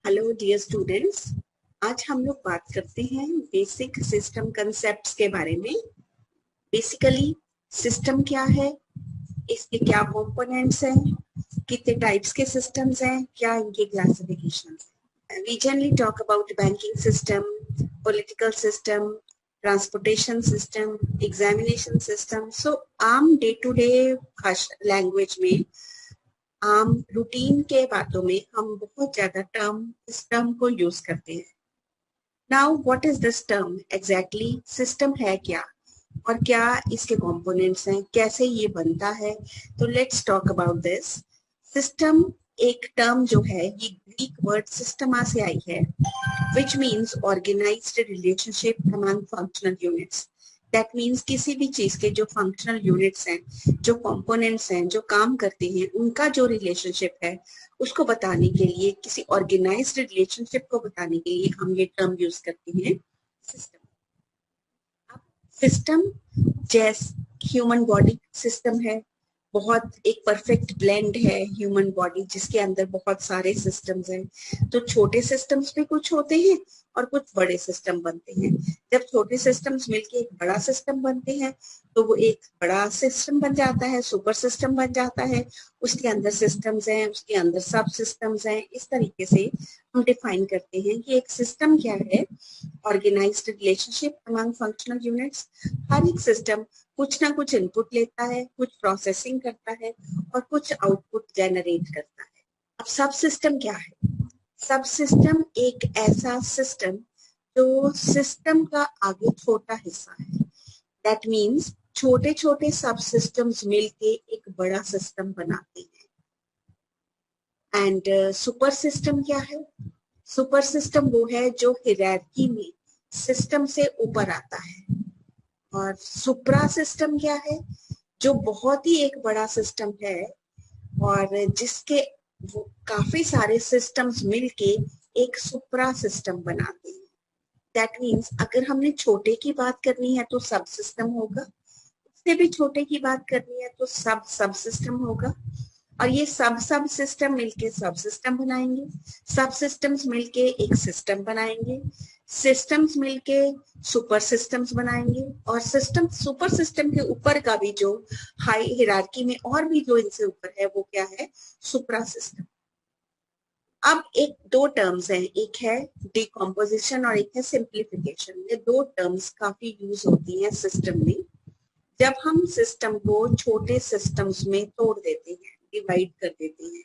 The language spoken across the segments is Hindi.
Hello dear students. आज हम लोग बात करते हैं बेसिक सिस्टम कंसेप्ट्स के बारे में। बेसिकली सिस्टम क्या है, इसके क्या कंपोनेंट्स हैं, कितने टाइप्स के सिस्टम्स हैं, क्या इनके क्लासिफिकेशन हैं। We generally talk about banking system, political system, transportation system, examination system. So आम डे टू डे लैंग्वेज में, आम रूटीन के बातों में हम बहुत ज्यादा इस टर्म को यूज करते हैं। Now what is this term exactly? System है क्या और क्या इसके कंपोनेंट्स हैं, कैसे ये बनता है? तो let's talk about this. System एक टर्म जो है, ये ग्रीक वर्ड सिस्टमा से आई है, which means organized relationship among functional units. That means किसी भी चीज के जो फंक्शनल यूनिट्स हैं, जो कंपोनेंट्स हैं, जो काम करते हैं, उनका जो रिलेशनशिप है उसको बताने के लिए, किसी ऑर्गेनाइज्ड रिलेशनशिप को बताने के लिए हम ये टर्म यूज करते हैं सिस्टम। सिस्टम जैसे ह्यूमन बॉडी सिस्टम है, बहुत एक परफेक्ट ब्लेंड है ह्यूमन बॉडी जिसके अंदर बहुत सारे सिस्टम्स हैं। तो छोटे सिस्टम्स भी कुछ होते हैं और कुछ बड़े सिस्टम बनते हैं। जब छोटे सिस्टम्स मिलके एक बड़ा सिस्टम बनते हैं तो वो एक बड़ा सिस्टम बन जाता है, सुपर सिस्टम बन जाता है। उसके अंदर सिस्टम्स हैं, उसके अंदर सब सिस्टम्स हैं। इस तरीके से हम डिफाइन करते हैं कि एक सिस्टम क्या है। Organised relationship among functional units. हर एक सिस्टम कुछ ना कुछ इनपुट लेता है, कुछ प्रोसेसिंग करता है और कुछ आउटपुट जनरेट करता है। अब सब सिस्टम क्या है? सब सिस्टम एक ऐसा सिस्टम जो सिस्टम का आगे छोटा हिस्सा है। दैट मीन्स छोटे छोटे सब सिस्टम्स मिलके एक बड़ा सिस्टम बनाते हैं। एंड सुपर सिस्टम क्या है? सुपर सिस्टम वो है जो हायरार्की में सिस्टम से ऊपर आता है। और सुप्रा सिस्टम क्या है? जो बहुत ही एक बड़ा सिस्टम है और जिसके वो काफी सारे सिस्टम्स मिलके एक सुप्रा सिस्टम बनाते हैं। दैट मीन्स अगर हमने छोटे की बात करनी है तो सब सिस्टम होगा, उससे भी छोटे की बात करनी है तो सब सिस्टम होगा। और ये सब सिस्टम मिलके सब सिस्टम बनाएंगे, सब सिस्टम्स मिलके एक सिस्टम बनाएंगे, सिस्टम्स मिलके सुपर सिस्टम्स बनाएंगे। और सिस्टम सुपर सिस्टम के ऊपर का भी जो हाई हिरार्की में और भी जो इनसे ऊपर है वो क्या है? सुप्रा सिस्टम। अब एक दो टर्म्स हैं, एक है डिकम्पोजिशन और एक है सिंप्लीफिकेशन। ये दो टर्म्स काफी यूज होती हैं सिस्टम में। जब हम सिस्टम को छोटे सिस्टम्स में तोड़ देते हैं, डिवाइड कर देते हैं,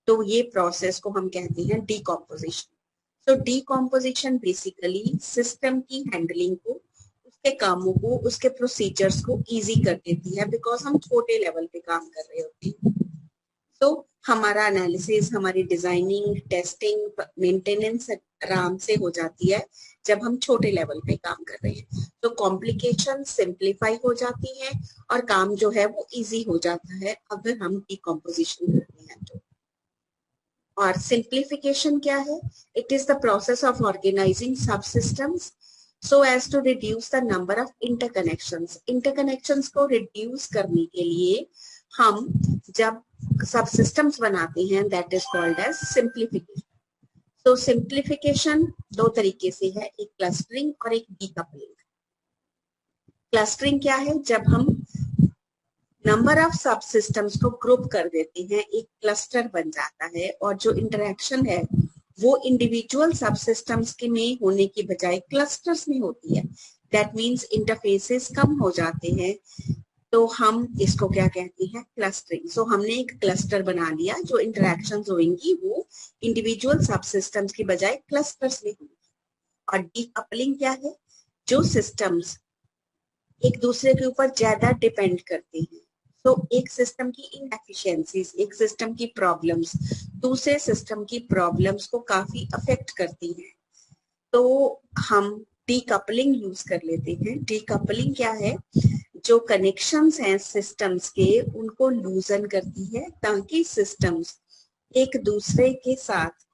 तो ये प्रोसेस को हम कहते हैं डिकम्पोजिशन। तो डिकम्पोजिशन बेसिकली सिस्टम की हैंडलिंग को, उसके कामों को, उसके प्रोसीजर्स को इजी कर देती है, बिकॉज हम छोटे लेवल पे काम कर रहे होते हैं। तो हमारा एनालिसिस, हमारी डिजाइनिंग, टेस्टिंग, मेंटेनेंस आराम से हो जाती है जब हम छोटे लेवल पे काम कर रहे हैं। तो कॉम्प्लिकेशन सिंप्लीफाई हो जाती है और काम जो है वो इजी हो जाता है अगर हम डिकम्पोजिशन करते हैं तो। और सिंप्लीफिकेशन क्या है? It is the process of organizing subsystems so as to reduce the number of interconnections. Interconnections को reduce करने के लिए हम जब सब सिस्टम्स बनाते हैं, that is called as simplification. तो सिंप्लीफिकेशन दो तरीके से है, एक क्लस्टरिंग और एक डीकपलिंग। क्लस्टरिंग क्या है? जब हम नंबर ऑफ सब सिस्टम्स को ग्रुप कर देते हैं, एक क्लस्टर बन जाता है और जो इंटरेक्शन है वो इंडिविजुअल सब सिस्टम्स के में होने की बजाय क्लस्टर्स में होती है। दैट मीन्स इंटरफेसेस कम हो जाते हैं, तो हम इसको क्या कहते हैं? क्लस्टरिंग। सो हमने एक क्लस्टर बना लिया, जो इंटरेक्शंस होंगी वो इंडिविजुअल सब सिस्टम्स की बजाय क्लस्टर्स में होंगी। और डीकपलिंग क्या है? जो सिस्टम्स एक दूसरे के ऊपर ज्यादा डिपेंड करते हैं, तो एक सिस्टम की इनएफिशिएंसीज, एक सिस्टम की प्रॉब्लम्स दूसरे सिस्टम की प्रॉब्लम्स को काफी अफेक्ट करती हैं, तो हम डीकपलिंग यूज कर लेते हैं। डीकपलिंग क्या है? जो कनेक्शंस हैं सिस्टम्स के, उनको लूजन करती है ताकि सिस्टम्स एक दूसरे के साथ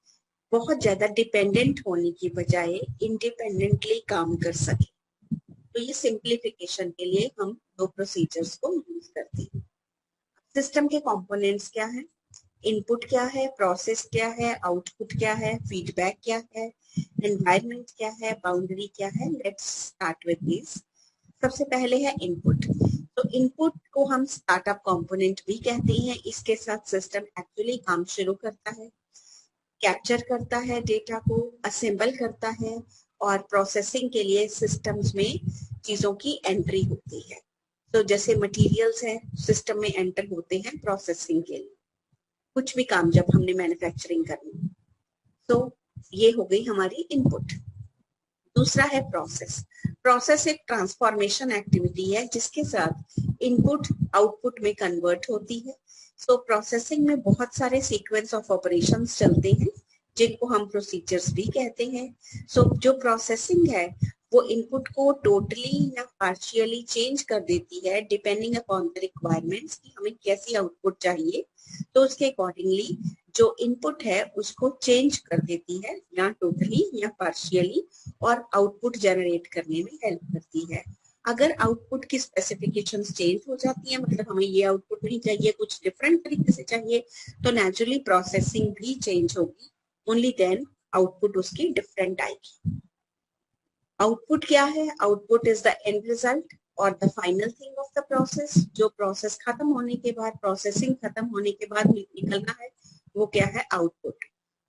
बहुत ज्यादा डिपेंडेंट होने की बजाय इंडिपेंडेंटली काम कर सके। तो ये सिंप्लीफिकेशन के लिए हम दो प्रोसीजर्स को यूज करते हैं। सिस्टम के कंपोनेंट्स क्या है? इनपुट क्या है, प्रोसेस क्या है, आउटपुट क्या है, फीडबैक क्या है, एनवायरनमेंट क्या है, बाउंड्री क्या है। Let's start with this. सबसे पहले है इनपुट। तो इनपुट को हम स्टार्टअप कंपोनेंट भी कहते हैं। इसके साथ सिस्टम एक्चुअली काम शुरू करता है, कैप्चर करता है डेटा को, असेंबल करता है और प्रोसेसिंग के लिए सिस्टम्स में चीजों की एंट्री होती है। तो जैसे मटेरियल्स हैं सिस्टम में एंटर होते हैं प्रोसेसिंग के लिए, कुछ भी काम जब हमने मैन्युफैक्चरिंग करनी। तो ये हो गई हमारी इनपुट। दूसरा है प्रोसेस। प्रोसेस एक ट्रांसफॉर्मेशन एक्टिविटी है जिसके साथ इनपुट आउटपुट में कन्वर्ट होती है। सो प्रोसेसिंग में बहुत सारे सीक्वेंस ऑफ ऑपरेशंस चलते हैं जिनको हम प्रोसीजर्स भी कहते हैं। सो जो प्रोसेसिंग है वो इनपुट को टोटली या पार्शियली चेंज कर देती है डिपेंडिंग अपॉन द रिक्वायरमेंट्स कि हमें कैसी आउटपुट चाहिए। तो उसके अकॉर्डिंगली जो इनपुट है उसको चेंज कर देती है या टोटली या पार्शियली, और आउटपुट जनरेट करने में हेल्प करती है। अगर आउटपुट की स्पेसिफिकेशंस चेंज हो जाती है, मतलब हमें ये आउटपुट नहीं चाहिए, कुछ डिफरेंट तरीके से चाहिए, तो नेचुरली प्रोसेसिंग भी चेंज होगी। ओनली देन आउटपुट उसकी डिफरेंट आएगी। आउटपुट क्या है? Output is the end result और the final thing of the process. जो प्रोसेस खत्म होने के बाद, प्रोसेसिंग खत्म होने के बाद निकलना है वो क्या है? आउटपुट।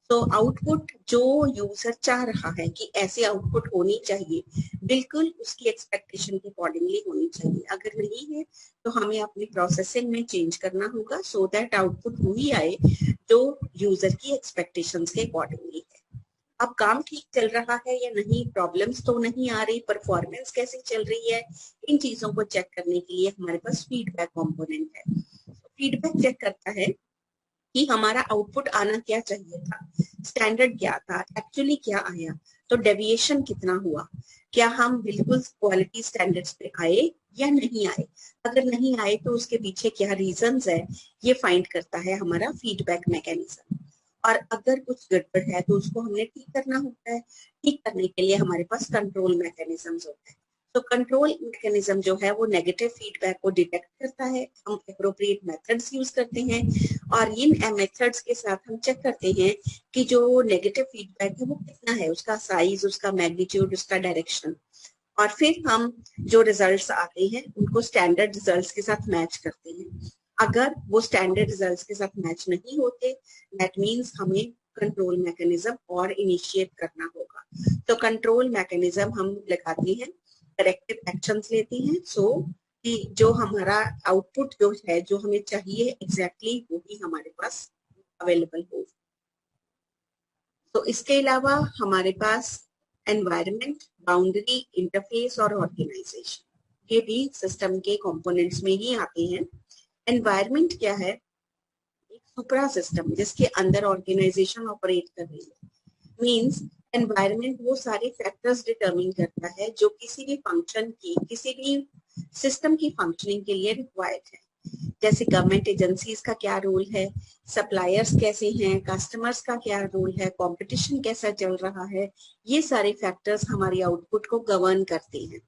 तो आउटपुट जो यूजर चाह रहा है कि ऐसी आउटपुट होनी चाहिए, बिल्कुल उसकी एक्सपेक्टेशन के अकॉर्डिंगली होनी चाहिए। अगर नहीं है तो हमें अपनी प्रोसेसिंग में चेंज करना होगा सो दैट आउटपुट वही आए जो यूजर की एक्सपेक्टेशंस के अकॉर्डिंगली है। अब काम ठीक चल रहा है या नहीं, प्रॉब्लम्स तो नहीं आ रही, परफॉर्मेंस कैसी चल रही है, इन चीजों को चेक करने के लिए हमारे पास फीडबैक कंपोनेंट है। फीडबैक चेक करता है कि हमारा आउटपुट आना क्या चाहिए था, स्टैंडर्ड क्या था, एक्चुअली क्या आया, तो डेविएशन कितना हुआ, क्या हम बिल्कुल क्वालिटी स्टैंडर्ड्स पे आए या नहीं आए। अगर नहीं आए तो उसके पीछे क्या रीजंस है, ये फाइंड करता है हमारा फीडबैक मैकेनिज्म। और अगर कुछ गड़बड़ है तो उसको हमने ठीक करना होता है। ठीक करने के लिए हमारे पास कंट्रोल मैकेनिज्म्स होते हैं। तो कंट्रोल मैकेनिज्म जो है वो नेगेटिव फीडबैक को डिटेक्ट करता है। हम एप्रोप्रिएट मेथड्स यूज करते हैं और इन मेथड्स के साथ हम चेक करते हैं कि जो नेगेटिव फीडबैक है वो कितना है, उसका साइज, उसका मैग्नीट्यूड, उसका डायरेक्शन। और फिर हम जो रिजल्ट्स आते हैं उनको स्टैंडर्ड रिजल्ट्स के साथ मैच करते हैं। अगर वो स्टैंडर्ड रिजल्ट्स के साथ मैच नहीं होते, दैट मीन्स हमें कंट्रोल मैकेनिज्म और इनिशिएट करना होगा। तो कंट्रोल मैकेनिज्म हम लगाते हैं, करेक्टिव एक्शंस लेते हैं सो कि जो हमारा आउटपुट जो है, जो हमें चाहिए एग्जैक्टली वही हमारे पास अवेलेबल हो। तो इसके अलावा हमारे पास एनवायरनमेंट, बाउंड्री, इंटरफेस और ऑर्गेनाइजेशन, ये भी सिस्टम के कंपोनेंट्स में ही आते हैं। एनवायरनमेंट क्या है? एक सुपरा सिस्टम जिसके अंदर ऑर्गेनाइजेशन ऑपरेट कर रही है। मींस एनवायरनमेंट वो सारे फैक्टर्स डिटरमिन करता है जो किसी भी फंक्शन की, किसी भी सिस्टम की फंक्शनिंग के लिए रिक्वायर्ड है। जैसे गवर्नमेंट एजेंसीज का क्या रोल है, सप्लायर्स कैसे हैं, कस्टमर्स का क्या रोल है, कंपटीशन कैसा चल रहा है, ये सारे फैक्टर्स हमारी आउटपुट को गवर्न करते हैं।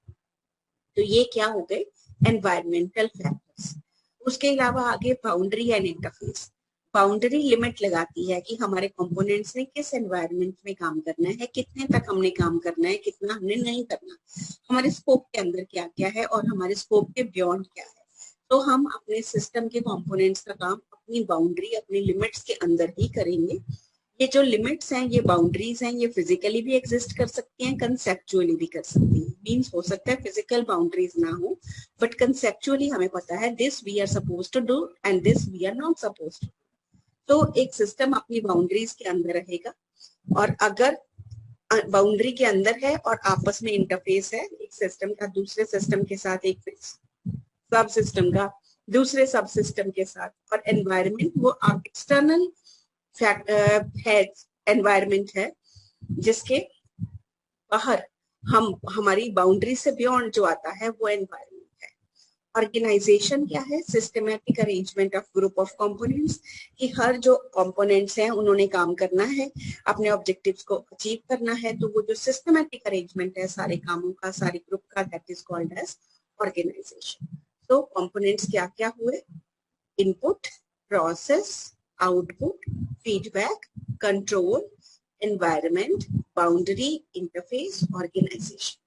तो ये क्या हो गए? Environmental factors. उसके अलावा आगे boundary and interface. Boundary limit लगाती है कि हमारे कंपोनेंट्स ने किस एनवायरनमेंट में काम करना है, कितने तक हमने काम करना है, कितना हमने नहीं करना, हमारे स्कोप के अंदर क्या क्या है और हमारे स्कोप के बियॉन्ड क्या है। तो हम अपने सिस्टम के कंपोनेंट्स का काम अपनी बाउंड्री, अपनी लिमिट्स के अंदर ही करेंगे। ये जो लिमिट्स हैं, ये बाउंड्रीज हैं, ये फिजिकली भी एग्जिस्ट कर सकती हैं, कंसेप्चुअली भी कर सकती हैं। मींस हो सकता है फिजिकल बाउंड्रीज ना हो, बट कंसेप्चुअली हमें पता है this we are suppose to do and this we are not suppose to. तो एक सिस्टम अपनी बाउंड्रीज के अंदर रहेगा, और अगर बाउंड्री के अंदर है और आपस में इंटरफेस है एक सिस्टम का दूसरे सिस्टम के साथ, एक सब सिस्टम का दूसरे सब सिस्टम के साथ, और एनवायरनमेंट वो एक्सटर्नल है, एनवायरनमेंट है जिसके बाहर हमारी बाउंड्री से बियॉन्ड जो आता है वो एनवायरनमेंट है। ऑर्गेनाइजेशन क्या है? Systematic arrangement of group of components, कि हर जो कंपोनेंट्स हैं उन्होंने काम करना है, अपने ऑब्जेक्टिव्स को अचीव करना है। तो वो जो सिस्टमैटिक अरेंजमेंट है सारे कामों का, सारे ग्रुप का, that is called as organization. तो कंपोनेंट्स क्या क्या हुए? Input, process, output, feedback, control, environment, boundary, interface, organisation.